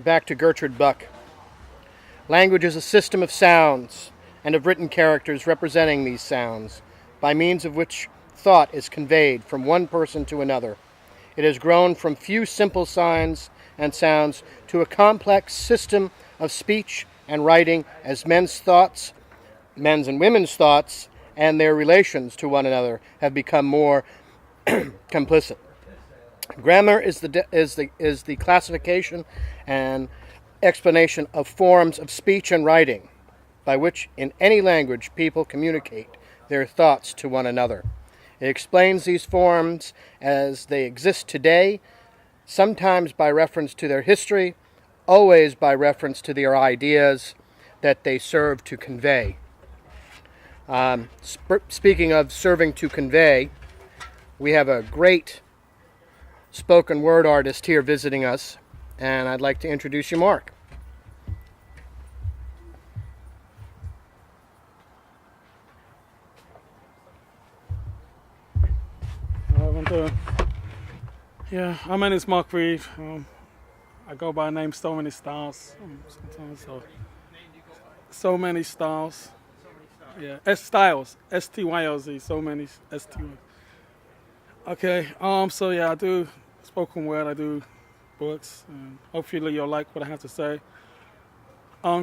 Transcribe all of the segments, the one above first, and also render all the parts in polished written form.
Back to Gertrude Buck. Language is a system of sounds and of written characters representing these sounds, by means of which thought is conveyed from one person to another. It has grown from few simple signs and sounds to a complex system of speech and writing as men's and women's thoughts, and their relations to one another have become more complicit. Grammar is the classification and explanation of forms of speech and writing by which in any language people communicate their thoughts to one another. It explains these forms as they exist today, sometimes by reference to their history, always by reference to their ideas that they serve to convey. Speaking of serving to convey, we have a great spoken word artist here visiting us, and I'd like to introduce you, Mark. My name is Mark Reed. I go by the name So Many Styles. Sometimes so many styles. Yeah, Styles, STYLZ. So many STY. Okay. I do spoken word. I do books. And hopefully you'll like what I have to say.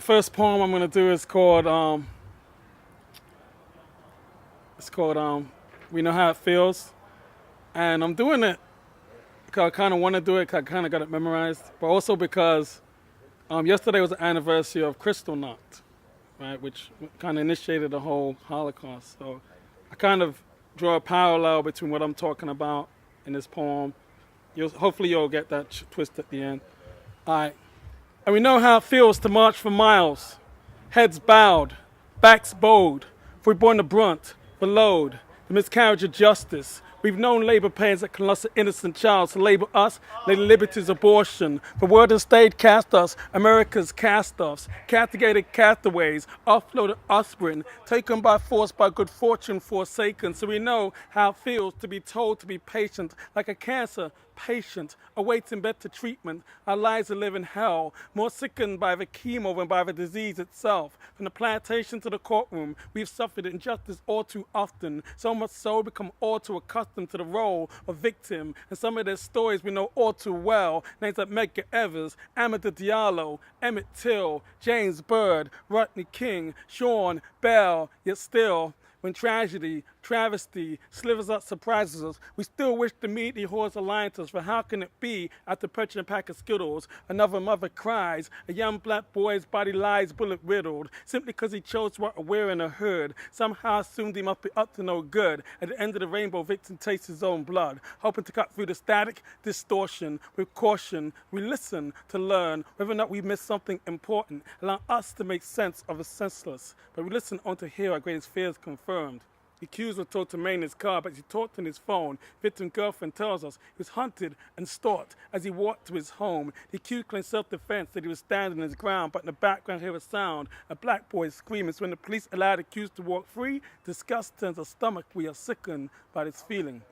First poem I'm gonna do is called We Know How It Feels, and I'm doing it because I kind of want to do it. Cause I kind of got it memorized, but also because yesterday was the anniversary of Kristallnacht, right, which kind of initiated the whole Holocaust. So I kind of draw a parallel between what I'm talking about in this poem. Hopefully you'll get that twist at the end. All right. And we know how it feels to march for miles, heads bowed, backs bowed, for we borne the brunt, the load, the miscarriage of justice. We've known labor pains that can lust an innocent child to label us, Lady Liberty's abortion. For word and state cast us, America's cast-offs, castigated castaways, offloaded offspring, taken by force by good fortune forsaken. So we know how it feels to be told to be patient, like a cancer patient, awaiting better treatment. Our lives are living hell, more sickened by the chemo than by the disease itself. From the plantation to the courtroom, we've suffered injustice all too often, so much so become all too accustomed to the role of victim. And some of their stories we know all too well, names like Medgar Evers, Amadou Diallo, Emmett Till, James Byrd, Rodney King, Sean Bell, yet still, when tragedy, travesty, slivers up surprises us, we still wish the media hordes aligned us. For how can it be, after purchasing a pack of Skittles, another mother cries, a young black boy's body lies bullet riddled, simply because he chose what wearing a hood, somehow assumed he must be up to no good. At the end of the rainbow, victim tastes his own blood, hoping to cut through the static distortion. With caution, we listen to learn whether or not we missed something important, allow us to make sense of the senseless. But we listen on to hear our greatest fears confirmed. The accused was told to remain in his car, but as he talked on his phone, victim girlfriend tells us he was hunted and stalked as he walked to his home. The accused claimed self-defense, that he was standing his ground, but in the background hear a sound, a black boy screaming. So when the police allowed the accused to walk free, disgust turns our stomach. We are sickened by this feeling.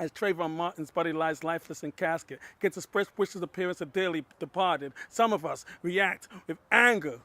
As Trayvon Martin's body lies lifeless in casket, gets expressed wishes appearance of dearly departed. Some of us react with anger.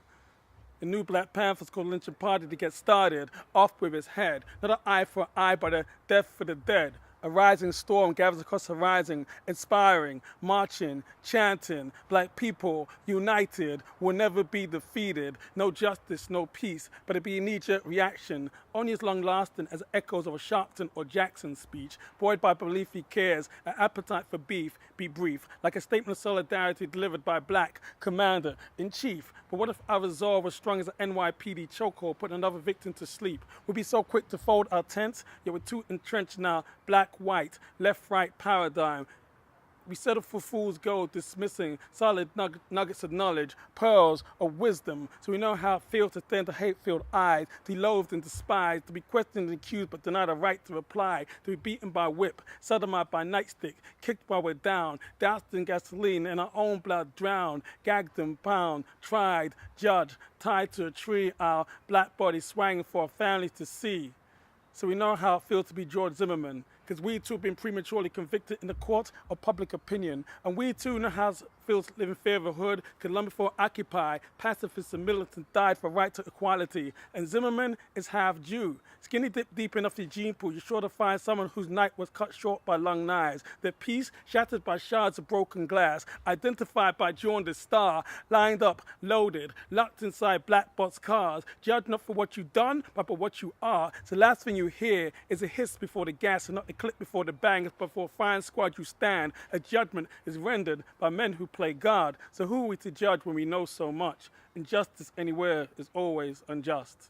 The new Black Panthers called lynching party to get started off with his head. Not an eye for an eye, but a death for the dead. A rising storm gathers across the horizon, inspiring, marching, chanting. Black people united will never be defeated. No justice, no peace, but it be a knee-jerk reaction, only as long-lasting as echoes of a Sharpton or Jackson speech. Buoyed by belief he cares, an appetite for beef, be brief, like a statement of solidarity delivered by Black Commander-in-Chief. But what if our resolve was strong as an NYPD chokehold, putting another victim to sleep? We'd be so quick to fold our tents, yet we're too entrenched now. Black, white, left-right paradigm. We settle for fool's gold, dismissing solid nuggets of knowledge, pearls of wisdom. So we know how it feels to stand to hate-filled eyes, to be loathed and despised, to be questioned and accused but denied a right to reply, to be beaten by whip, sodomized by nightstick, kicked while we're down, doused in gasoline, and our own blood drowned, gagged and bound, tried, judged, tied to a tree, our black bodies swanging for our families to see. So we know how it feels to be George Zimmerman, because we too have been prematurely convicted in the court of public opinion. And we too know how it feels fields live in fear of a hood. Columbia for Occupy. Pacifists and militants died for right to equality. And Zimmerman is half Jew. Skinny dip deep enough your gene pool, you're sure to find someone whose night was cut short by long knives. Their peace shattered by shards of broken glass. Identified by jaundiced star. Lined up, loaded, locked inside black box cars. Judged not for what you've done, but for what you are. So the last thing you hear is a hiss before the gas and not the click before the bang. It's before a fine squad you stand. A judgment is rendered by men who play God. So who are we to judge when we know so much? Injustice anywhere is always unjust.